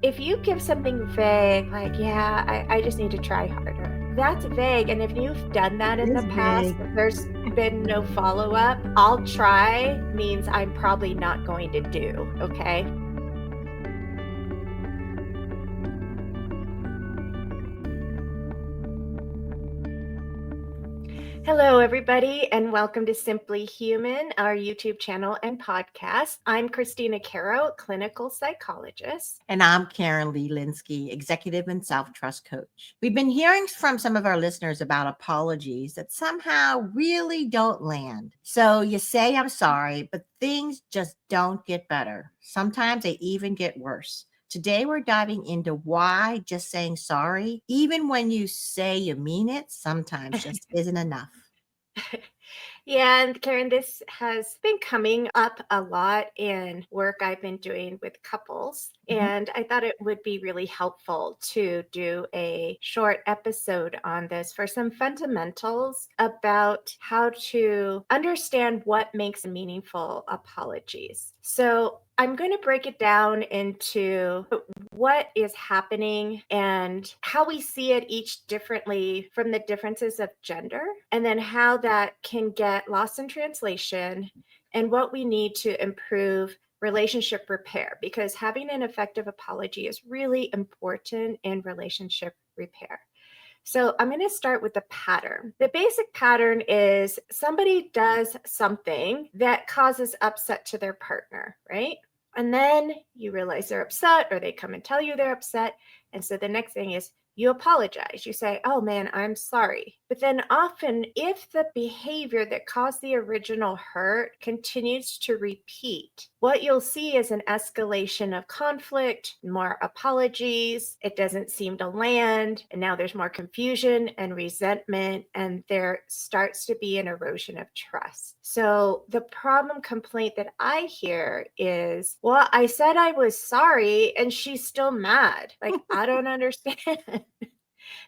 If you give something vague, like, yeah, I just need to try harder, that's vague. And if you've done that in the It's past, vague. there's been no follow-up, I'll try means I'm probably not going to do, okay? Hello, everybody, and welcome to Simply Human, our YouTube channel and podcast. I'm Christina Caro, clinical psychologist. And I'm Karen Lee Linsky, executive and self-trust coach. We've been hearing from some of our listeners about apologies that somehow really don't land. So you say, I'm sorry, but things just don't get better. Sometimes they even get worse. Today, we're diving into why just saying sorry, even when you say you mean it, sometimes just isn't enough. Yeah, and Karen, this has been coming up a lot in work I've been doing with couples. And I thought it would be really helpful to do a short episode on this for some fundamentals about how to understand what makes meaningful apologies. So I'm going to break it down into what is happening and how we see it each differently from the differences of gender, and then how that can get lost in translation and what we need to improve relationship repair, because having an effective apology is really important in relationship repair. So I'm going to start with the pattern. The basic pattern is somebody does something that causes upset to their partner, right? And then you realize they're upset, or they come and tell you they're upset. And so the next thing is you apologize. You say, oh man, I'm sorry. But then often, if the behavior that caused the original hurt continues to repeat, what you'll see is an escalation of conflict, more apologies. It doesn't seem to land. And now there's more confusion and resentment, and there starts to be an erosion of trust. So the problem complaint that I hear is, well, I said I was sorry and she's still mad. Like, I don't understand.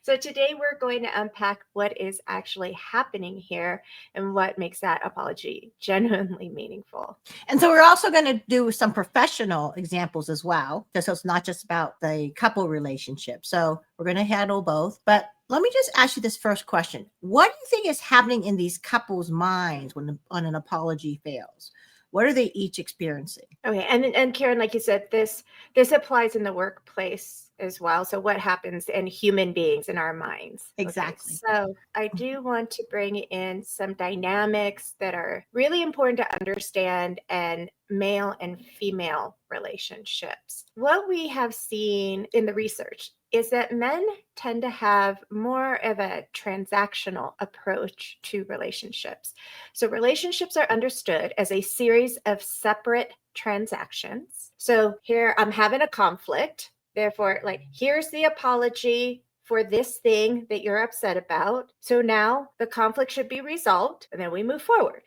So today we're going to unpack what is actually happening here and what makes that apology genuinely meaningful. And so we're also going to do some professional examples as well. So it's not just about the couple relationship. So we're going to handle both. But let me just ask you this first question. What do you think is happening in these couples' minds when an apology fails? What are they each experiencing? Okay, and Karen, like you said, this applies in the workplace as well. So what happens in human beings in our minds? Exactly. Okay, so I do want to bring in some dynamics that are really important to understand in male and female relationships. What we have seen in the research is that men tend to have more of a transactional approach to relationships. So relationships are understood as a series of separate transactions. So here I'm having a conflict. Therefore, like, here's the apology for this thing that you're upset about. So now the conflict should be resolved, and then we move forward.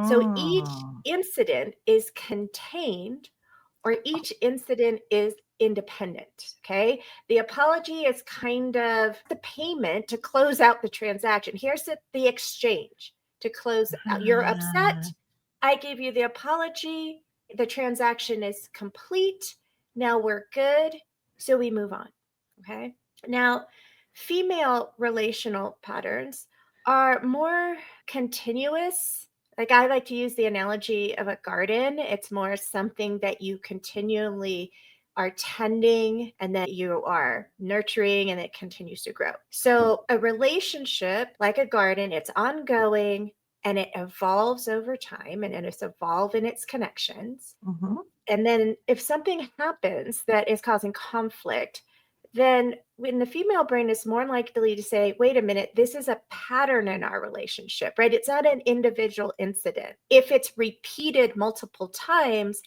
So each Oh. incident is contained, or each incident is independent. Okay. The apology is kind of the payment to close out the transaction. Here's the exchange to close out. You're upset. I gave you the apology. The transaction is complete. Now we're good. So we move on. Okay. Now, female relational patterns are more continuous. Like, I like to use the analogy of a garden. It's more something that you continually are tending, and that you are nurturing, and it continues to grow. So a relationship, like a garden, it's ongoing and it evolves over time, and it's evolved in its connections. Mm-hmm. And then if something happens that is causing conflict, then when the female brain is more likely to say, wait a minute, this is a pattern in our relationship, right? It's not an individual incident. If it's repeated multiple times,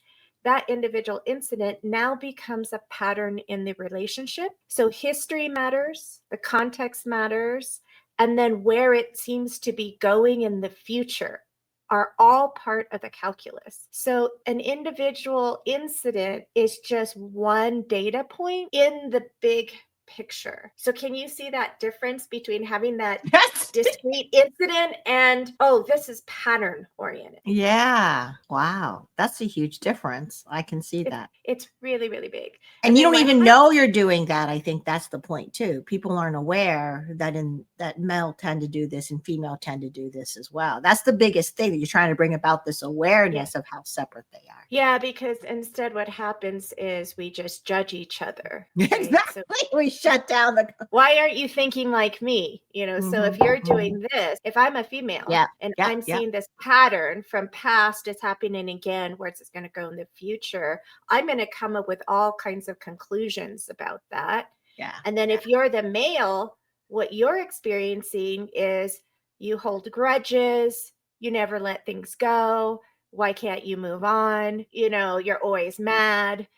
that individual incident now becomes a pattern in the relationship. So history matters, the context matters, and then where it seems to be going in the future are all part of the calculus. So an individual incident is just one data point in the big picture. So can you see that difference between having that Yes. discrete incident and, oh, this is pattern oriented? Yeah. Wow. That's a huge difference. I can see that. It's really, really big. And you then don't what even happens? know you're doing that. I think that's the point too. People aren't aware that male tend to do this and female tend to do this as well. That's the biggest thing, that you're trying to bring about this Yeah. awareness of how separate they are. Yeah, because instead what happens is we just judge each other, right? So Exactly. We shut down the. why aren't you thinking like me? So if Mhm, you're mhm. doing this, if I'm a female Yeah. and Yep. I'm Yep. seeing this pattern from past, it's happening again, where it's going to go in the future, I'm going to come up with all kinds of conclusions about that. Yeah. And then if you're the male, what you're experiencing is you hold grudges, you never let things go. Why can't you move on? You're always mad,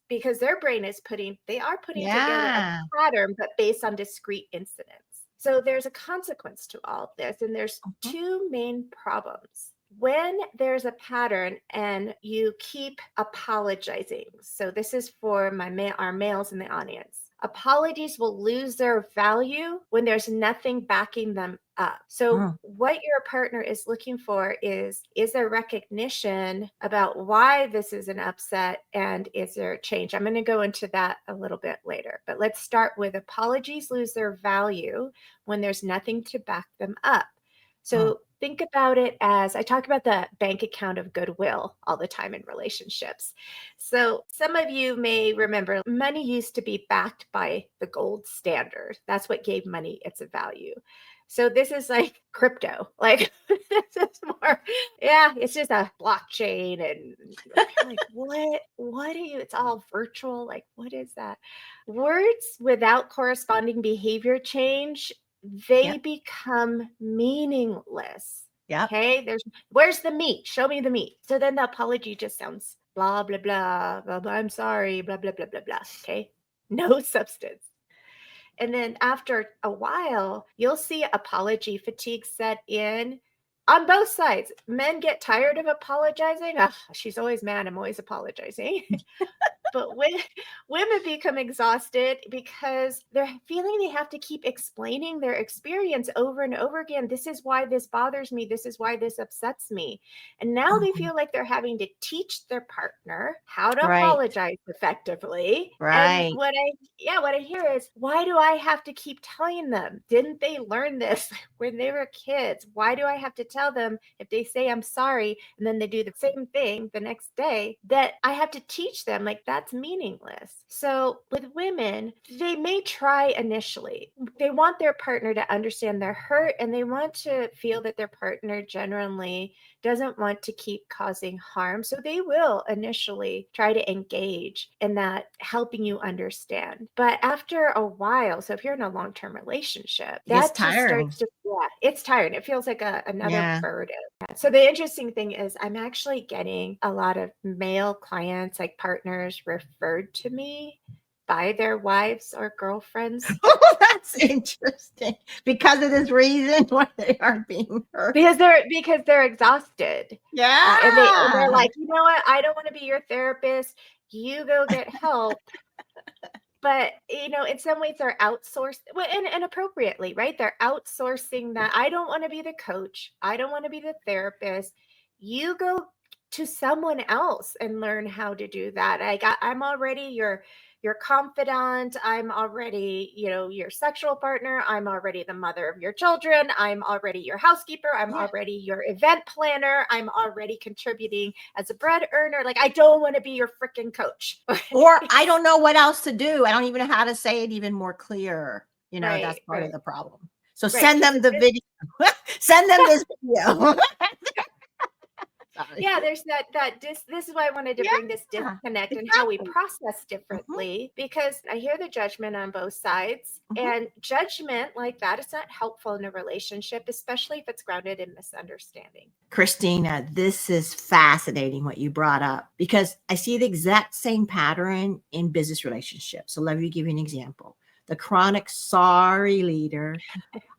because their brain is putting together a Yeah. pattern, but based on discrete incidents. So there's a consequence to all of this. And there's Mhm. two main problems. When there's a pattern and you keep apologizing, so this is for our males in the audience. Apologies will lose their value when there's nothing backing them up. So Mm. what your partner is looking for is there recognition about why this is an upset, and is there a change? I'm going to go into that a little bit later, but let's start with apologies lose their value when there's nothing to back them up. Mm. So think about it as, I talk about the bank account of goodwill all the time in relationships. So some of you may remember money used to be backed by the gold standard. That's what gave money its value. So this is like crypto. Like this is more, yeah, it's just a blockchain. And you're like, what are you? It's all virtual. Like, what is that? Words without corresponding behavior change, they Yep. become meaningless. Yep. Okay, where's the meat? Show me the meat. So then the apology just sounds blah blah blah blah blah. I'm sorry, blah blah blah blah blah. Okay, no substance. And then after a while, you'll see apology fatigue set in on both sides. Men get tired of apologizing. Ugh, she's always mad. I'm always apologizing. But women become exhausted because they're feeling they have to keep explaining their experience over and over again. This is why this bothers me. This is why this upsets me. And now they Mhm. feel like they're having to teach their partner how to Right. apologize effectively. And Right. what I hear is, why do I have to keep telling them? Didn't they learn this when they were kids? Why do I have to tell them if they say I'm sorry and then they do the same thing the next day, that I have to teach them? Like, that's meaningless. So with women, they may try initially. They want their partner to understand their hurt, and they want to feel that their partner generally doesn't want to keep causing harm. So they will initially try to engage in that, helping you understand. But after a while, so if you're in a long-term relationship, It gets that just tiring. starts to, yeah, it's tiring. It feels like another Yeah. burden. So the interesting thing is, I'm actually getting a lot of male clients, like partners, referred to me by their wives or girlfriends, Oh, that's interesting. Because of this reason why they are being hurt. because they're exhausted. And they're Yeah. like, you know what? I don't want to be your therapist. You go get help. But in some ways they're outsourced, well, and appropriately, right? They're outsourcing that. I don't want to be the coach. I don't want to be the therapist. You go to someone else and learn how to do that. I'm already your confidant. I'm already, your sexual partner. I'm already the mother of your children. I'm already your housekeeper. I'm Yeah. already your event planner. I'm already contributing as a bread earner. Like, I don't want to be your freaking coach. Or I don't know what else to do. I don't even know how to say it even more clear. That's Right, part of right, the problem. So right. send Because them the video. Send them this video. Sorry. yeah, there's this is why I wanted to bring this Yeah. disconnect and how we Exactly. process Mhm, differently, because I hear the judgment on both sides, mhm. and judgment like that is not helpful in a relationship, especially if it's grounded in misunderstanding. Christina, this is fascinating what you brought up, because I see the exact same pattern in business relationships. So let me give you an example. The chronic sorry leader.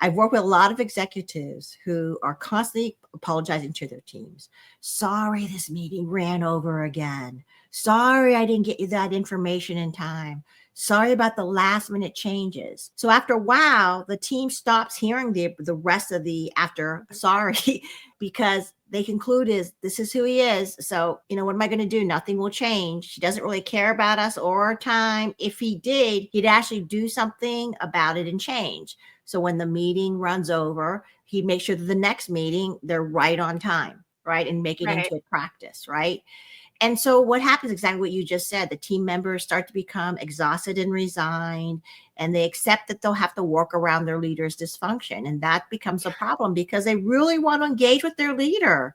I've worked with a lot of executives who are constantly apologizing to their teams. Sorry, this meeting ran over again. Sorry, I didn't get you that information in time. Sorry about the last minute changes. So after a while, the team stops hearing the rest of the after sorry because they conclude is this is who he is. So, what am I going to do? Nothing will change. He doesn't really care about us or our time. If he did, he'd actually do something about it and change. So when the meeting runs over, he'd make sure that the next meeting they're right on time, right? And make it Right. into a practice, right? And so what happens exactly what you just said, the team members start to become exhausted and resigned, and they accept that they'll have to work around their leader's dysfunction. And that becomes a problem because they really want to engage with their leader.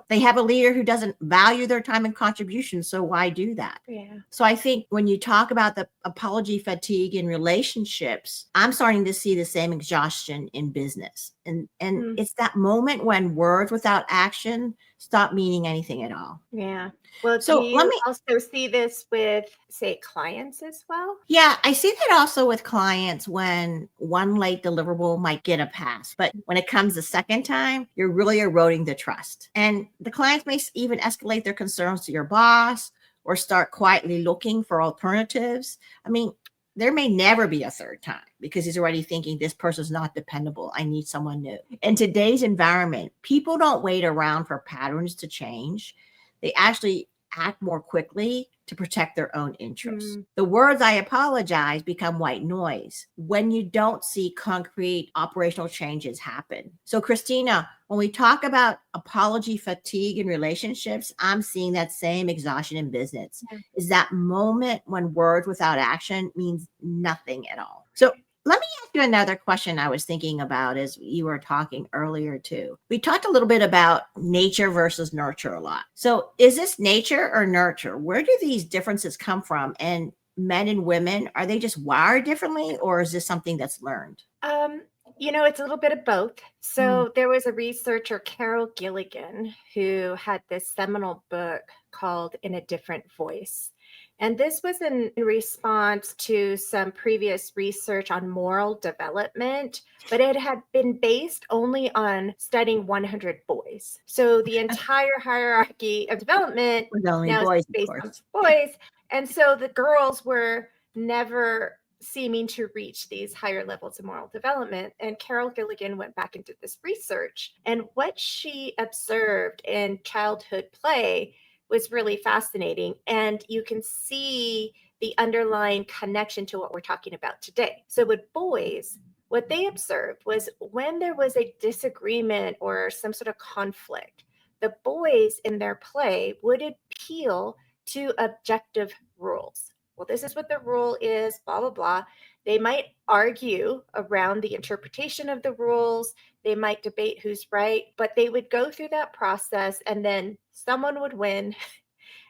They have a leader who doesn't value their time and contribution. So why do that? Yeah. So I think when you talk about the apology fatigue in relationships, I'm starting to see the same exhaustion in business. And Mm, it's that moment when words without action stop meaning anything at all. yeah. Well, do So let you me, also see this with, say, clients as well? yeah, I see that also with clients when one late deliverable might get a pass, but when it comes the second time, you're really eroding the trust. And the clients may even escalate their concerns to your boss or start quietly looking for alternatives. I mean, there may never be a third time because he's already thinking this person's not dependable. I need someone new. In today's environment, people don't wait around for patterns to change. They actually act more quickly to protect their own interests. Mm, The words I apologize become white noise when you don't see concrete operational changes happen. So, Christina, when we talk about apology fatigue in relationships, I'm seeing that same exhaustion in business. yeah. Is that moment when words without action means nothing at all. So, let me ask you another question I was thinking about as you were talking earlier too. We talked a little bit about nature versus nurture a lot. So is this nature or nurture? Where do these differences come from? And men and women, are they just wired differently or is this something that's learned? Um, it's a little bit of both. Mm, So there was a researcher, Carol Gilligan, who had this seminal book called In a Different Voice. And this was in response to some previous research on moral development, but it had been based only on studying 100 boys. So the entire hierarchy of development with only now is boys, of based on course. boys. And so the girls were never seeming to reach these higher levels of moral development. And Carol Gilligan went back and did this research. And what she observed in childhood play was really fascinating. And you can see the underlying connection to what we're talking about today. So, with boys, what they observed was when there was a disagreement or some sort of conflict, the boys in their play would appeal to objective rules. Well, this is what the rule is, blah, blah, blah. They might argue around the interpretation of the rules. They might debate who's right, but they would go through that process and then someone would win.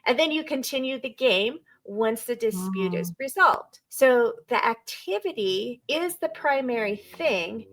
And then you continue the game once the dispute is Mm, resolved. So the activity is the primary thing,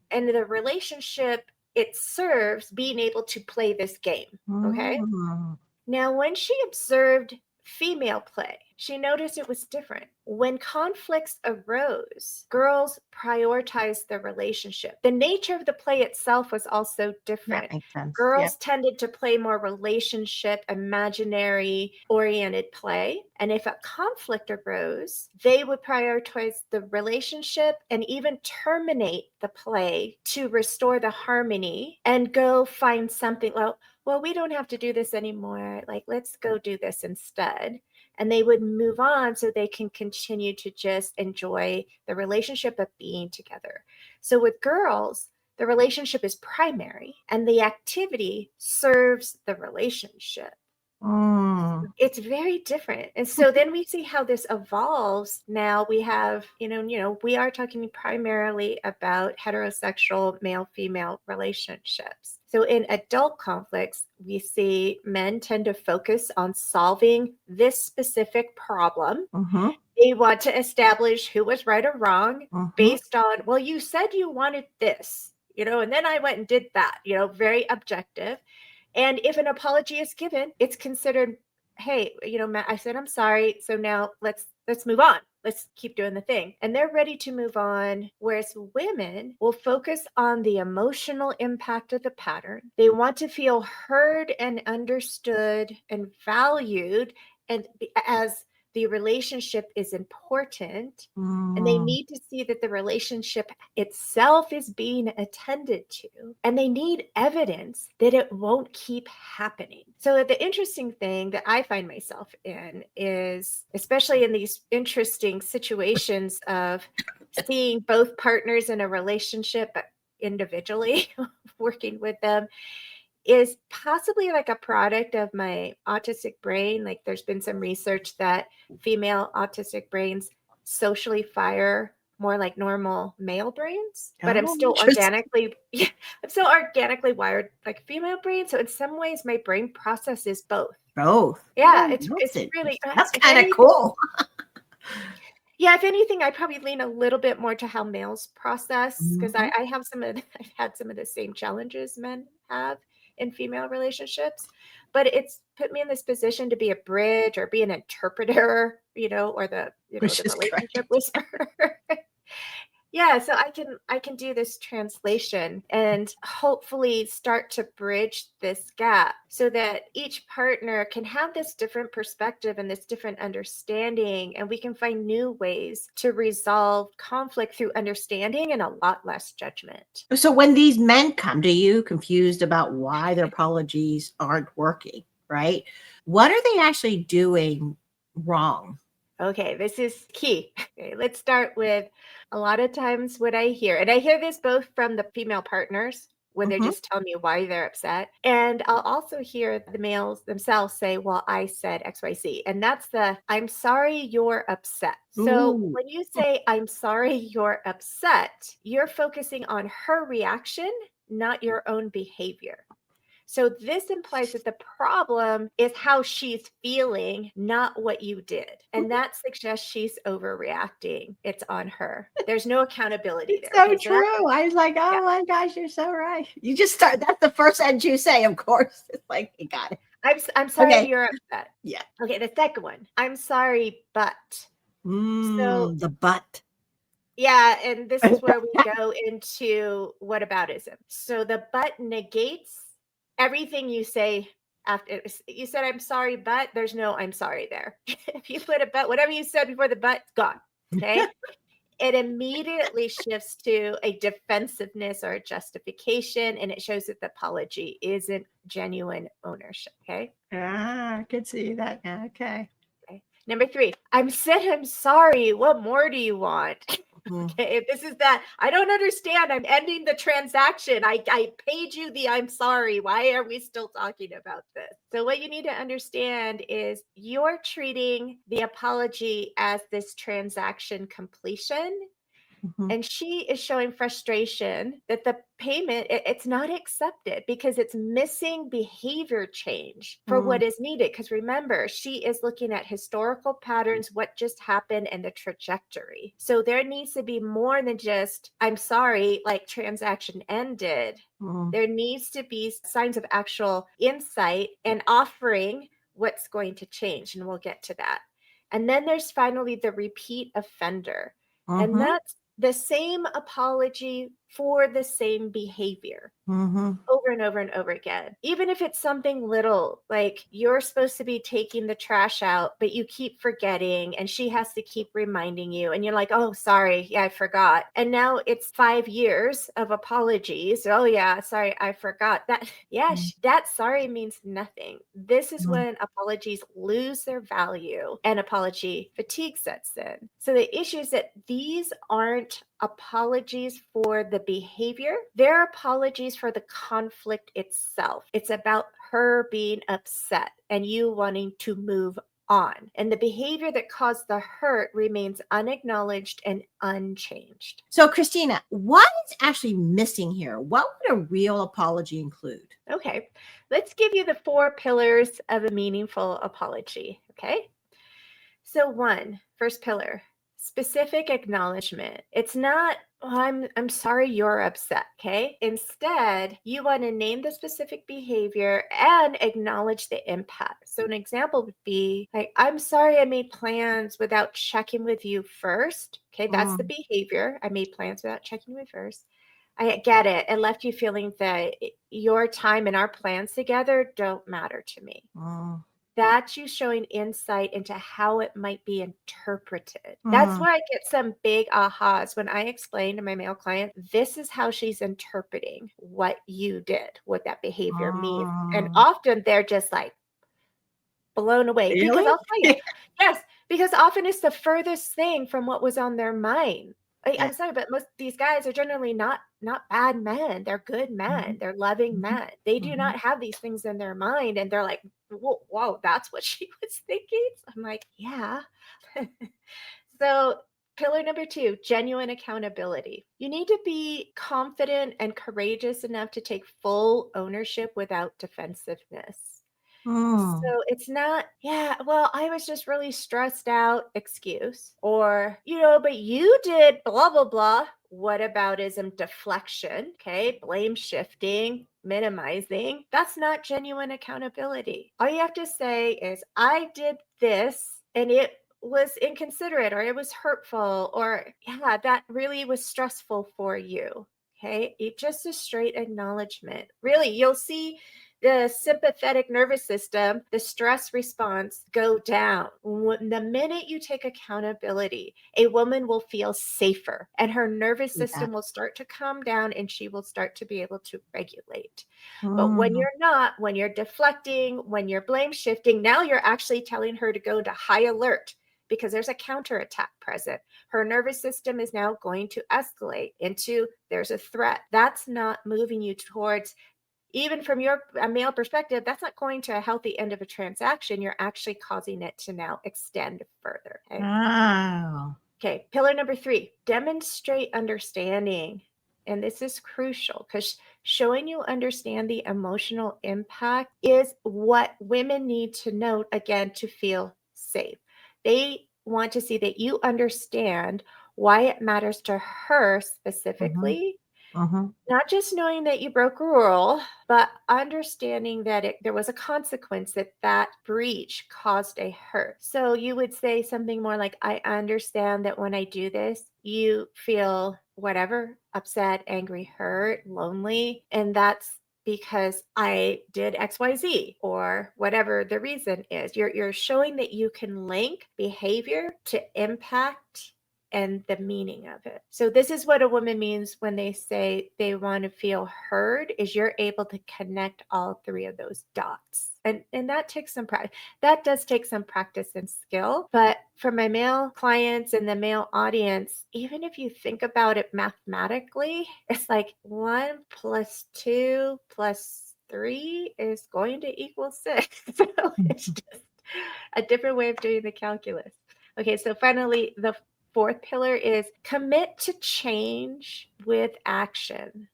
and the relationship it serves being able to play this game. Okay. mm, Now, when she observed female play, she noticed it was different. When conflicts arose, girls prioritized the relationship. The nature of the play itself was also that different. makes sense. Yep. Girls tended to play more relationship, imaginary oriented play. And if a conflict arose, they would prioritize the relationship and even terminate the play to restore the harmony and go find something. Well, we don't have to do this anymore. Like, let's go do this instead. And they would move on so they can continue to just enjoy the relationship of being together. So with girls, the relationship is primary and the activity serves the relationship. Mm, It's very different. And so then we see how this evolves. Now we have, we are talking primarily about heterosexual male-female relationships. So in adult conflicts, we see men tend to focus on solving this specific problem. mm-hmm, They want to establish who was right or wrong mm-hmm, based on, well, you said you wanted this, and then I went and did that, very objective. And if an apology is given, it's considered, hey, Matt, I said I'm sorry. So now let's move on. Let's keep doing the thing. And they're ready to move on. Whereas women will focus on the emotional impact of the pattern. They want to feel heard and understood and valued and as the relationship is important, and they Mm. need to see that the relationship itself is being attended to, and they need evidence that it won't keep happening. So the interesting thing that I find myself in is, especially in these interesting situations of seeing both partners in a relationship individually, working with them, is possibly like a product of my autistic brain. Like there's been some research that female autistic brains socially fire more like normal male brains, but I'm Oh, still interesting. organically, yeah, I'm still organically wired like female brain. So in some ways, my brain processes both. Both. Yeah, Oh, it's that's really, interesting. That's if kind of anything, cool. yeah, if anything, I probably lean a little bit more to how males process, because Mhm. I have I've had some of the same challenges men have in female relationships, but it's put me in this position to be a bridge or be an interpreter, or the Which is relationship great. whisperer. Yeah, so I can do this translation and hopefully start to bridge this gap so that each partner can have this different perspective and this different understanding, and we can find new ways to resolve conflict through understanding and a lot less judgment. So when these men come to you confused about why their apologies aren't working, right? What are they actually doing wrong? Okay, this is key. Okay, let's start with a lot of times what I hear, and I hear this both from the female partners when they're Mhm. just telling me why they're upset. And I'll also hear the males themselves say, well, I said XYZ. And that's the I'm sorry you're upset. So Ooh. when you say, I'm sorry you're upset, you're focusing on her reaction, not your own behavior. So this implies that the problem is how she's feeling, not what you did. And that suggests she's overreacting. It's on her. There's no accountability It's there. so Okay. So that's, true. I was like, yeah. oh my gosh, you're so right. You just start, that's the first sentence you say, of course. It's like, you got it. I'm sorry Okay. you're upset. Yeah. Okay. The second one, I'm sorry, but. So The butt. yeah, and this is where we go into whataboutism. So the but negates everything you say after you said I'm sorry, but there's no I'm sorry there. If you put a but, whatever you said before the but's gone. Okay. It immediately shifts to a defensiveness or a justification, and it shows that the apology isn't genuine ownership. Okay. I could see that. Yeah, okay. Okay. Number three, I'm sorry. What more do you want? Mhm. Okay, this is that. I don't understand. I'm ending the transaction. I paid you the I'm sorry. Why are we still talking about this? So, what you need to understand is you're treating the apology as this transaction completion, Mhm. and she is showing frustration that the payment it's not accepted because it's missing behavior change for Mm. what is needed. Because remember, she is looking at historical patterns, what just happened, and the trajectory. So there needs to be more than just I'm sorry, like transaction ended. Mm. There needs to be signs of actual insight and offering what's going to change, and we'll get to that. And then there's finally the repeat offender, and Mhm. that's the same apology for the same behavior Mhm. over and over and over again. Even if it's something little, like you're supposed to be taking the trash out, but you keep forgetting, and she has to keep reminding you. And you're like, oh, sorry. Yeah, I forgot. And now it's 5 years of apologies. Oh, yeah, sorry, I forgot that. Yeah, Mm. that sorry means nothing. This is Mm. when apologies lose their value and apology fatigue sets in. So the issue is that these aren't apologies for the behavior, they're apologies for the conflict itself. It's about her being upset and you wanting to move on. And the behavior that caused the hurt remains unacknowledged and unchanged. So, Christina, what is actually missing here? What would a real apology include? Okay, let's give you the 4 pillars of a meaningful apology. Okay. So first pillar, specific acknowledgement. It's not, oh, I'm sorry you're upset, okay? Instead, you want to name the specific behavior and acknowledge the impact. So an example would be like, I'm sorry I made plans without checking with you first. Okay, that's the Mm. behavior. I made plans without checking with you first. I get it. It left you feeling that your time and our plans together don't matter to me. Mm. That's you showing insight into how it might be interpreted. That's Mm, where I get some big ahas when I explain to my male client, this is how she's interpreting what you did, what that behavior means. And mm. often they're just like blown away because Really? I'll tell you, yes, because often it's the furthest thing from what was on their mind. Yeah. I'm sorry, but most these guys are generally not bad men. They're good men. Mhm, They're loving mhm, men. They do mhm. not have these things in their mind, and they're like, whoa, that's what she was thinking." I'm like, yeah. So, pillar number 2, genuine accountability. You need to be confident and courageous enough to take full ownership without defensiveness. Mm, So it's not, yeah, well, I was just really stressed out excuse, or, but you did blah, blah, blah. What aboutism, deflection, okay, blame shifting, minimizing. That's not genuine accountability. All you have to say is, I did this and it was inconsiderate, or it was hurtful, or yeah, that really was stressful for you. Okay, it just a straight acknowledgement. Really, you'll see the sympathetic nervous system, the stress response go down. The minute you take accountability, a woman will feel safer and her nervous yeah. system will start to calm down and she will start to be able to regulate. But when Mm, you're not, when you're deflecting, when you're blame shifting, now you're actually telling her to go into high alert because there's a counterattack present. Her nervous system is now going to escalate into there's a threat. That's not moving you towards, even from your male perspective, that's not going to a healthy end of a transaction. You're actually causing it to now extend further. Okay. wow. Okay. Pillar number 3, demonstrate understanding. And this is crucial because showing you understand the emotional impact is what women need to know, again, to feel safe. They want to see that you understand why it matters to her Mhm, specifically, mhm. not just knowing that you broke a rule, but understanding that there was a consequence, that that breach caused a hurt. So you would say something more like, I understand that when I do this, you feel whatever, upset, angry, hurt, lonely. And that's because I did XYZ or whatever the reason is. You're showing that you can link behavior to impact and the meaning of it. So this is what a woman means when they say they want to feel heard, is you're able to connect all 3 of those dots. And that takes some practice. That does take some practice and skill. But for my male clients and the male audience, even if you think about it mathematically, it's like 1 plus 2 plus 3 is going to equal 6. So it's just a different way of doing the calculus. Okay, so finally, the 4th pillar is commit to change with action.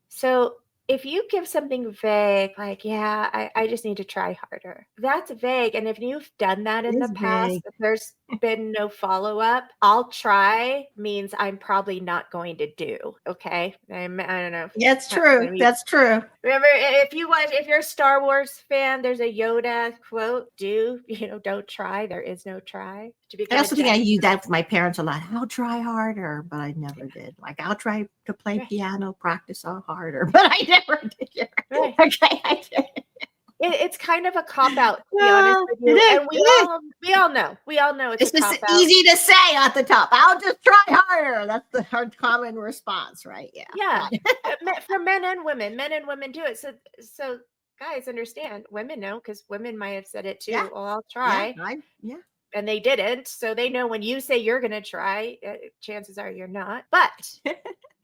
So if you give something vague, like, yeah, I just need to try harder, that's vague. And if you've done that It in the is past, big. if there's been no follow up, I'll try means I'm probably not going to do. Okay. I don't know. That's true. That's true. Remember, if you're a Star Wars fan, there's a Yoda quote: don't try. There is no try. To I become a also think I Jedi. use that with my parents a lot. I'll try harder, but I never did. Like I'll try to play Right. piano, practice all harder, but I never did. Right. Okay, I did. It's kind of a cop out, to be honest with It you, is. and we It is. all we all know. We all know it's a It's just cop out. easy to say at the top. I'll just try harder. That's the hard common response, right? Yeah. Yeah, Got it. for men and women do it. So guys, understand, women know, because women might have said it Yeah. too. Well, I'll Yeah. try, Yeah. and they didn't. So they know when you say you're going to try, chances are you're not. But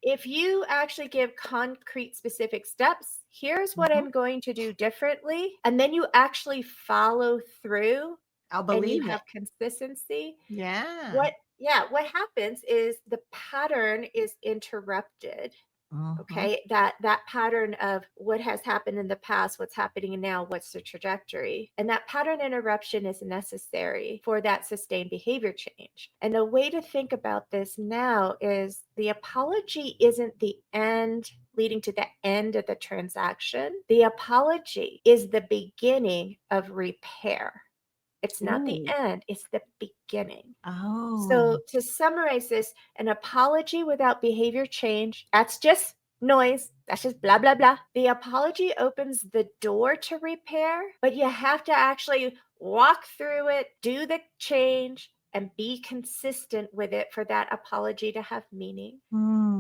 if you actually give concrete, specific steps, here's what Mhm. I'm going to do differently, and then you actually follow through I'll and you believe have it. consistency, Yeah. what happens is the pattern is interrupted. Mhm. Okay, that pattern of what has happened in the past, what's happening now, what's the trajectory, and that pattern interruption is necessary for that sustained behavior change. And a way to think about this now is the apology isn't the end leading to the end of the transaction. The apology is the beginning of repair. It's not the Ooh. end, it's the beginning. So, Oh. to summarize this, an apology without behavior change, that's just noise. That's just blah, blah, blah. The apology opens the door to repair, but you have to actually walk through it, do the change, and be consistent with it for that apology to have meaning.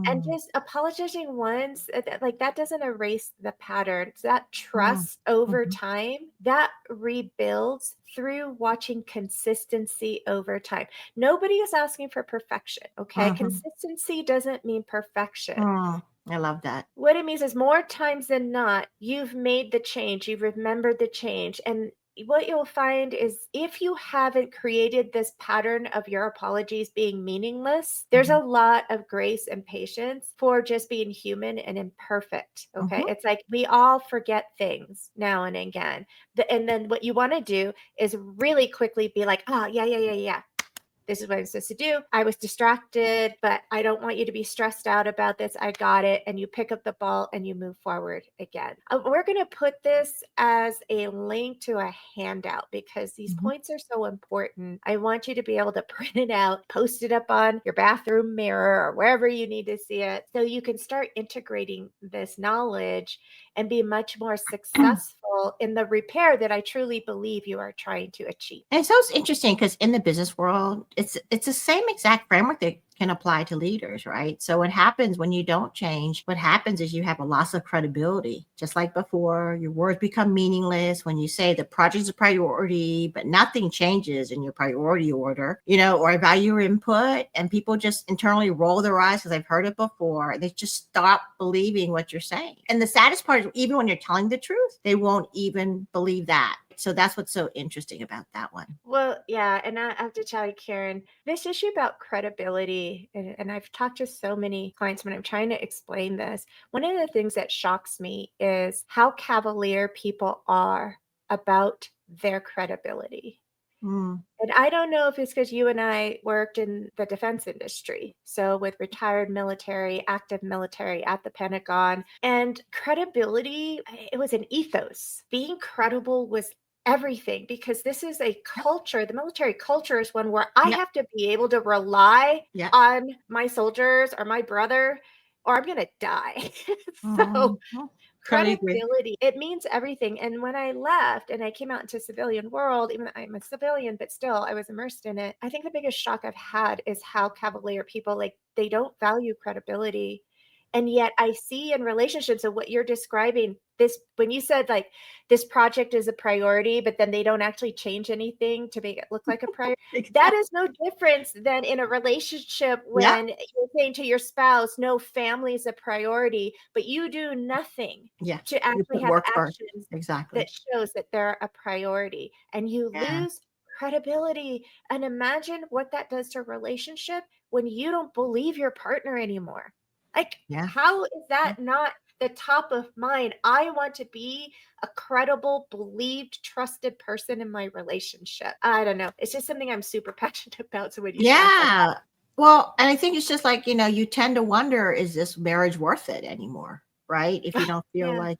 And Mm, just apologizing once, like, that doesn't erase the patterns. That mm, trust over mhm, time, that rebuilds through watching consistency over time. Nobody is asking for perfection, okay? mhm, Consistency doesn't mean perfection. mm. I love that. What it means is more times than not, you've made the change, you've remembered the change. And what you'll find is if you haven't created this pattern of your apologies being meaningless, there's a Mhm, lot of grace and patience for just being human and imperfect. Okay. mhm. It's like we all forget things now and again. And then what you want to do is really quickly be like, oh, yeah, yeah, yeah, yeah, this is what I'm supposed to do. I was distracted, but I don't want you to be stressed out about this. I got it. And you pick up the ball and you move forward again. We're going to put this as a link to a handout because these Mhm. points are so important. I want you to be able to print it out, post it up on your bathroom mirror or wherever you need to see it so you can start integrating this knowledge and be much more successful in the repair that I truly believe you are trying to achieve. And so it's interesting because in the business world, it's the same exact framework that can apply to leaders, right? So what happens when you don't change, what happens is you have a loss of credibility. Just like before, your words become meaningless when you say the project is a priority, but nothing changes in your priority order, or I value your input, and people just internally roll their eyes because they've heard it before. And they just stop believing what you're saying. And the saddest part is even when you're telling the truth, they won't even believe that. So that's what's so interesting about that one. Well, yeah, and I have to tell you, Karen, this issue about credibility, and I've talked to so many clients when I'm trying to explain this. One of the things that shocks me is how cavalier people are about their credibility. Mm, And I don't know if it's because you and I worked in the defense industry. So, with retired military, active military at the Pentagon, and credibility, it was an ethos. Being credible was everything because this is a yep, culture. The military culture is one where I yep, have to be able to rely yep. on my soldiers or my brother, or I'm going to die. So, Mhm. Totally agree. credibility, it means everything. And when I left and I came out into civilian world, even though I'm a civilian, but still I was immersed in it. I think the biggest shock I've had is how cavalier people, like, they don't value credibility. And yet I see in relationships of what you're describing, this when you said like this project is a priority, but then they don't actually change anything to make it look like a priority. That Exactly. is no difference than in a relationship Yep. when you're saying to your spouse, no, family is a priority, but you do nothing Yeah. to You actually put have work first. actions Exactly. that shows that they're a priority, and you Yeah. lose credibility. And imagine what that does to a relationship when you don't believe your partner anymore. Like, Yeah. how is Yeah. that not the top of mind? I want to be a credible, believed, trusted person in my relationship. I don't know. It's just something I'm super passionate about. So when you share stuff, Yeah. Well, and I think it's just like, you tend to wonder, is this marriage worth it anymore? Right? If you don't feel yeah. like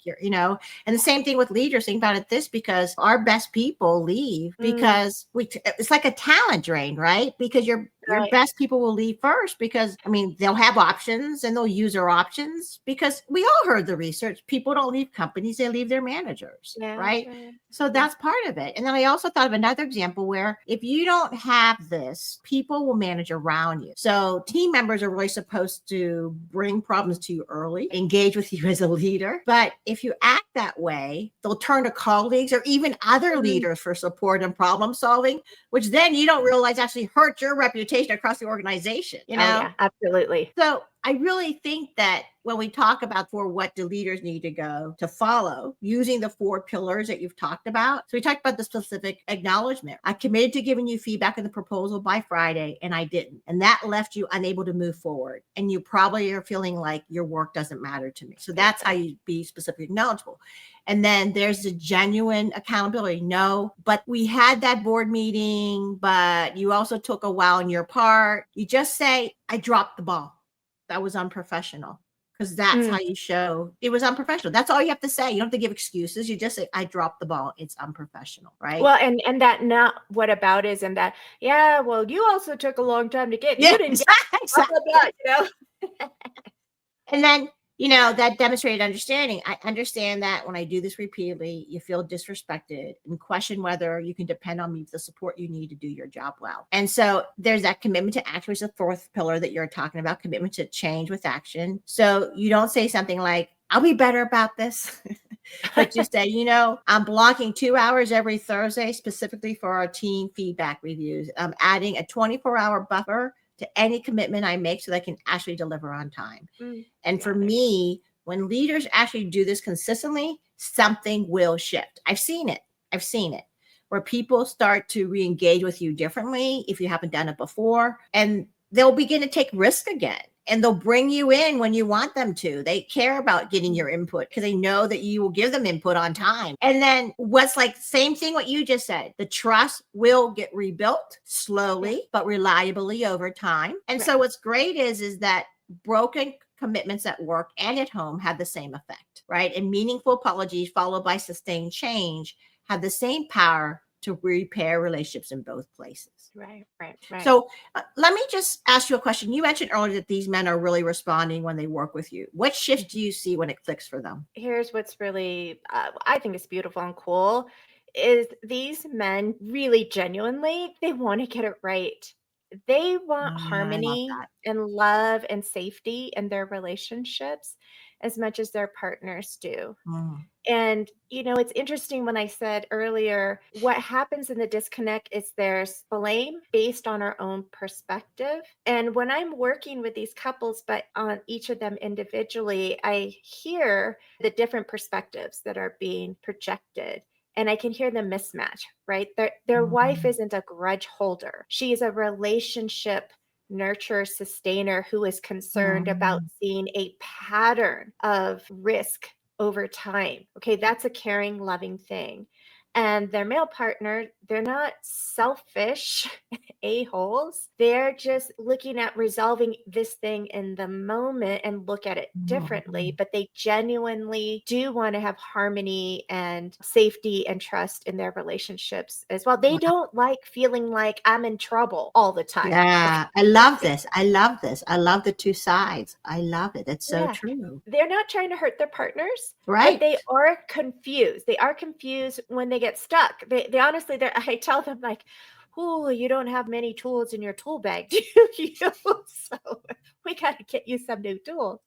and the same thing with leaders. Think about it this because our best people leave Mm, because it's like a talent drain, right? Because your right. best people will leave first because I mean they'll have options and they'll use their options because we all heard the research. People don't leave companies, they leave their managers, Yeah, right? sure. So Yeah. that's part of it. And then I also thought of another example where if you don't have this, people will manage around you. So team members are really supposed to bring problems to you early, engage with you as a leader. But if you act that way, they'll turn to colleagues or even other Mm. leaders for support and problem solving, which then you don't realize actually hurts your reputation across the organization, Oh, yeah, absolutely. So I really think that when we talk about for what do leaders need to go to follow using the 4 pillars that you've talked about. So we talked about the specific acknowledgement. I committed to giving you feedback on the proposal by Friday and I didn't. And that left you unable to move forward. And you probably are feeling like your work doesn't matter to me. So that's how you be specifically acknowledgeable. And then there's the genuine accountability. No, but we had that board meeting, but you also took a while on your part. You just say, I dropped the ball. That was unprofessional. Because that's Mm. how you show it was unprofessional. That's all you have to say. You don't have to give excuses. You just say, I dropped the ball. It's unprofessional, right? Well, and that not what about is and that, yeah, well, you also took a long time to get, Yeah, you didn't get blah, blah, exactly. blah, you know? And then that demonstrated understanding. I understand that when I do this repeatedly, you feel disrespected and question whether you can depend on me with the support you need to do your job well. And so there's that commitment to action, which is the fourth pillar that you're talking about, commitment to change with action. So you don't say something like, I'll be better about this. But you say, I'm blocking 2 hours every Thursday specifically for our team feedback reviews. I'm adding a 24-hour buffer to any commitment I make so that I can actually deliver on time. And for me, when leaders actually do this consistently, something will shift. I've seen it where people start to re-engage with you differently if you haven't done it before, and they'll begin to take risk again. And they'll bring you in when you want them to. They care about getting your input because they know that you will give them input on time. And then what's like, same thing what you just said, the trust will get rebuilt slowly, but reliably over time. And so what's great is that broken commitments at work and at home have the same effect, right? And meaningful apologies followed by sustained change have the same power to repair relationships in both places. Right. So let me just ask you a question. You mentioned earlier that these men are really responding when they work with you. What shifts do you see when it clicks for them? Here's what's really, I think is beautiful and cool, is these men really genuinely, they want to get it right. They want I love harmony that. and love and safety in their relationships as much as their partners do. And, it's interesting when I said earlier, what happens in the disconnect is there's blame based on our own perspective. And when I'm working with these couples, but on each of them individually, I hear the different perspectives that are being projected. And I can hear the mismatch, right? Their wife isn't a grudge holder. She is a relationship nurturer, sustainer who is concerned about seeing a pattern of risk over time. Okay, that's a caring, loving thing. And their male partner, they're not selfish a-holes. They're just looking at resolving this thing in the moment and look at it differently. But they genuinely do want to have harmony and safety and trust in their relationships as well. They don't like feeling like I'm in trouble all the time. Yeah, I love this. I love the two sides. I love it. It's so true. They're not trying to hurt their partners, right? But they are confused. They are confused when they get stuck. They honestly, I tell them like, "Oh, you don't have many tools in your tool bag, do you? So we got to get you some new tools."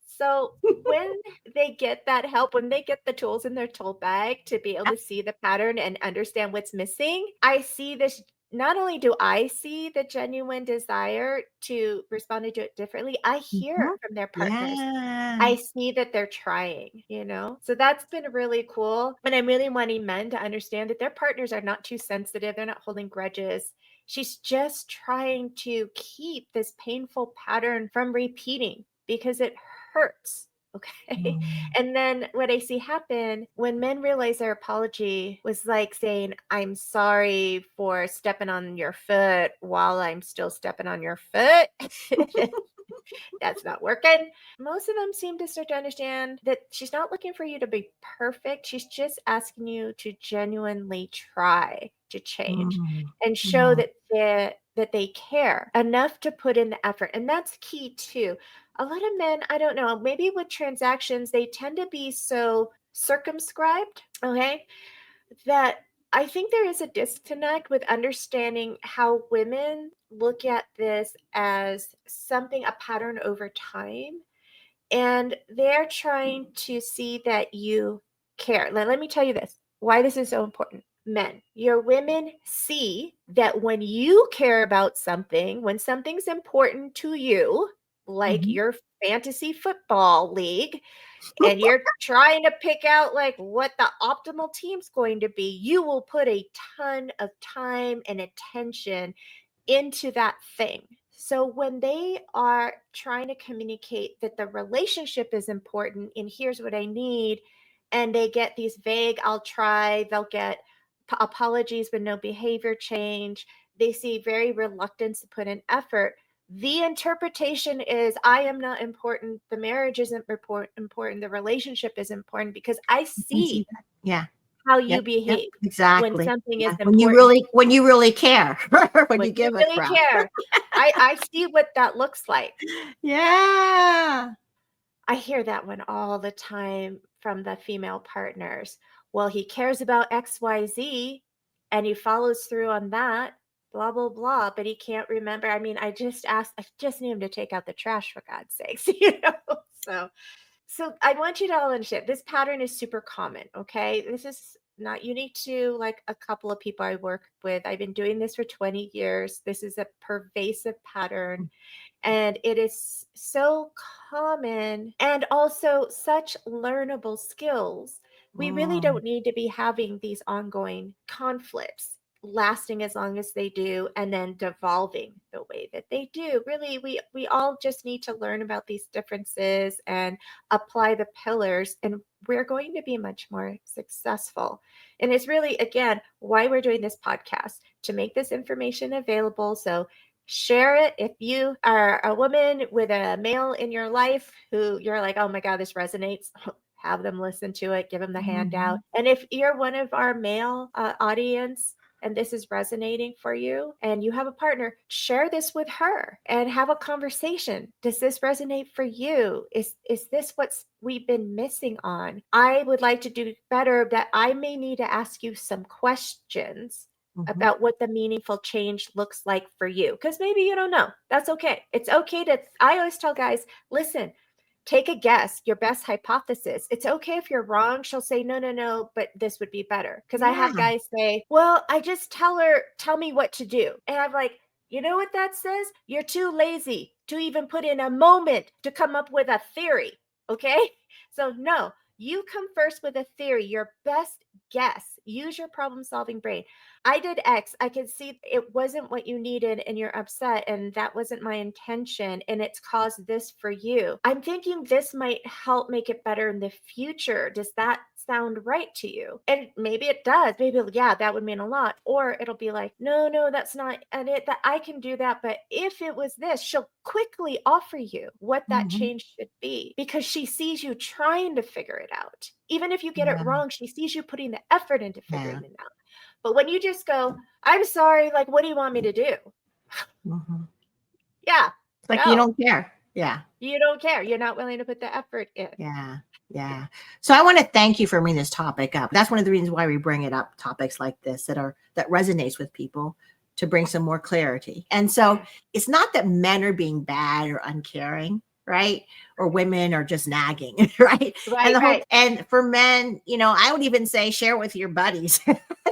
So when they get that help, when they get the tools in their tool bag to be able to see the pattern and understand what's missing, I see this. Not only do I see the genuine desire to respond to it differently, I hear from their partners. I see that they're trying. So that's been really cool. And I'm really wanting men to understand that their partners are not too sensitive. They're not holding grudges. She's just trying to keep this painful pattern from repeating because it hurts. Okay. And then what I see happen when men realize their apology was like saying, I'm sorry for stepping on your foot while I'm still stepping on your foot. That's not working. Most of them seem to start to understand that she's not looking for you to be perfect. She's just asking you to genuinely try to change and show that they care enough to put in the effort. And that's key too. A lot of men, I don't know, maybe with transactions, they tend to be so circumscribed, okay, that I think there is a disconnect with understanding how women look at this as something, a pattern over time. And they're trying to see that you care. Let me tell you this, why this is so important. Men, your women see that when you care about something, when something's important to you, like your fantasy football league, and you're trying to pick out like what the optimal team's going to be, you will put a ton of time and attention into that thing. So when they are trying to communicate that the relationship is important and here's what I need, and they get these vague, I'll try, they'll get apologies but no behavior change. They see very reluctance to put in effort. The interpretation is I am not important. The marriage isn't important. The relationship is important because I see that. Yeah. how you behave when Exactly. something is When important. when you really care, when you give a crap. Care. I see what that looks like. Yeah. I hear that one all the time from the female partners. Well, he cares about XYZ and he follows through on that, blah, blah, blah, but he can't remember. I mean, I just need him to take out the trash for God's sakes, So, so I want you to all understand this pattern is super common. Okay. This is not unique to like a couple of people I work with. I've been doing this for 20 years. This is a pervasive pattern and it is so common and also such learnable skills. We really Mm, don't need to be having these ongoing conflicts lasting as long as they do and then devolving the way that they do. Really, we all just need to learn about these differences and apply the pillars, and we're going to be much more successful. And it's really, again, why we're doing this podcast, to make this information available. So share it. If you are a woman with a male in your life who you're like, oh my God, this resonates, have them listen to it, give them the handout. mhm, And if you're one of our male audience, and this is resonating for you and you have a partner, share this with her and have a conversation. Does this resonate for you? Is this what's we've been missing on? I would like to do better, that I may need to ask you some questions mhm. about what the meaningful change looks like for you, because maybe you don't know. That's okay. It's okay to, I always tell guys, listen, take a guess, your best hypothesis. It's okay if you're wrong. She'll say, no, no, no, but this would be better. Because I have Yeah. guys say, well, I just tell her, tell me what to do. And I'm like, you know what that says? You're too lazy to even put in a moment to come up with a theory. Okay. So, no, you come first with a theory, your best guess. Use your problem solving brain. I did X. I could see it wasn't what you needed and you're upset, and that wasn't my intention. And it's caused this for you. I'm thinking this might help make it better in the future. Does that sound right to you? And maybe it does. Maybe, yeah, that would mean a lot. Or it'll be like, no, no, that's not, and it, that I can do that. But if it was this, she'll quickly offer you what that Mhm. change should be because she sees you trying to figure it out. Even if you get it Yeah. wrong, she sees you putting the effort into Yeah. figuring it out. But when you just go, I'm sorry, like, what do you want me to do? Mhm. Yeah, It's like you no, don't care. Yeah. you don't care. You're not willing to put the effort in. Yeah. Yeah. Yeah. So I want to thank you for bringing this topic up. That's one of the reasons why we bring it up, topics like this that resonates with people, to bring some more clarity. And so Yeah. it's not that men are being bad or uncaring, right? Or women are just nagging, right? And Right, the whole, right, and for men, I would even say share with your buddies,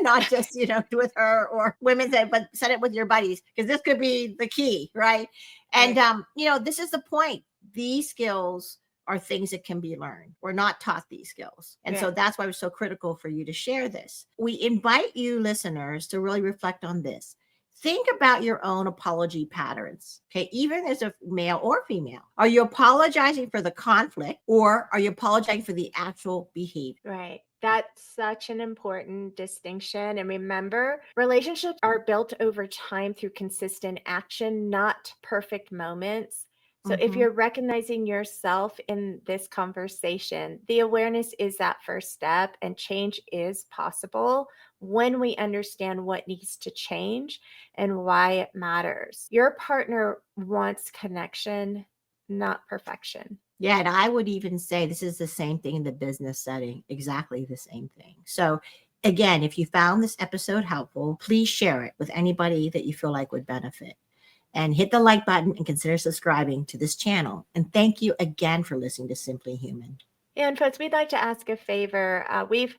not just, with her, or women say, but set it with your buddies, because this could be the key, right? And right. this is the point. These skills are things that can be learned. We're not taught these skills. And so Yeah. that's why it was so critical for you to share this. We invite you listeners to really reflect on this. Think about your own apology patterns. Okay. Even as a male or female, are you apologizing for the conflict, or are you apologizing for the actual behavior? Right. That's such an important distinction. And remember, relationships are built over time through consistent action, not perfect moments. So if Mm-hmm. you're recognizing yourself in this conversation, the awareness is that first step, and change is possible when we understand what needs to change and why it matters. Your partner wants connection, not perfection. Yeah, and I would even say this is the same thing in the business setting, exactly the same thing. So, again, if you found this episode helpful, please share it with anybody that you feel like would benefit. And hit the like button and consider subscribing to this channel. And thank you again for listening to Simply Human. And folks, we'd like to ask a favor. We've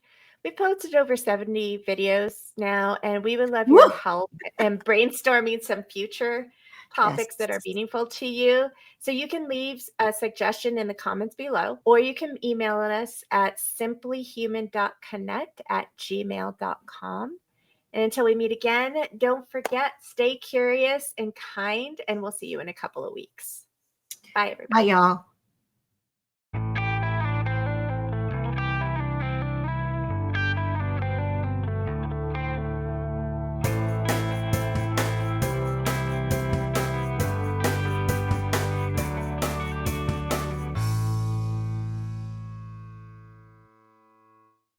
posted over 70 videos now, and we would love Woo! your help in brainstorming some future Yes. topics that are meaningful to you. So you can leave a suggestion in the comments below, or you can email us at simplyhuman.connect@gmail.com. And until we meet again, don't forget, stay curious and kind, and we'll see you in a couple of weeks. Bye, Bye, everybody. y'all.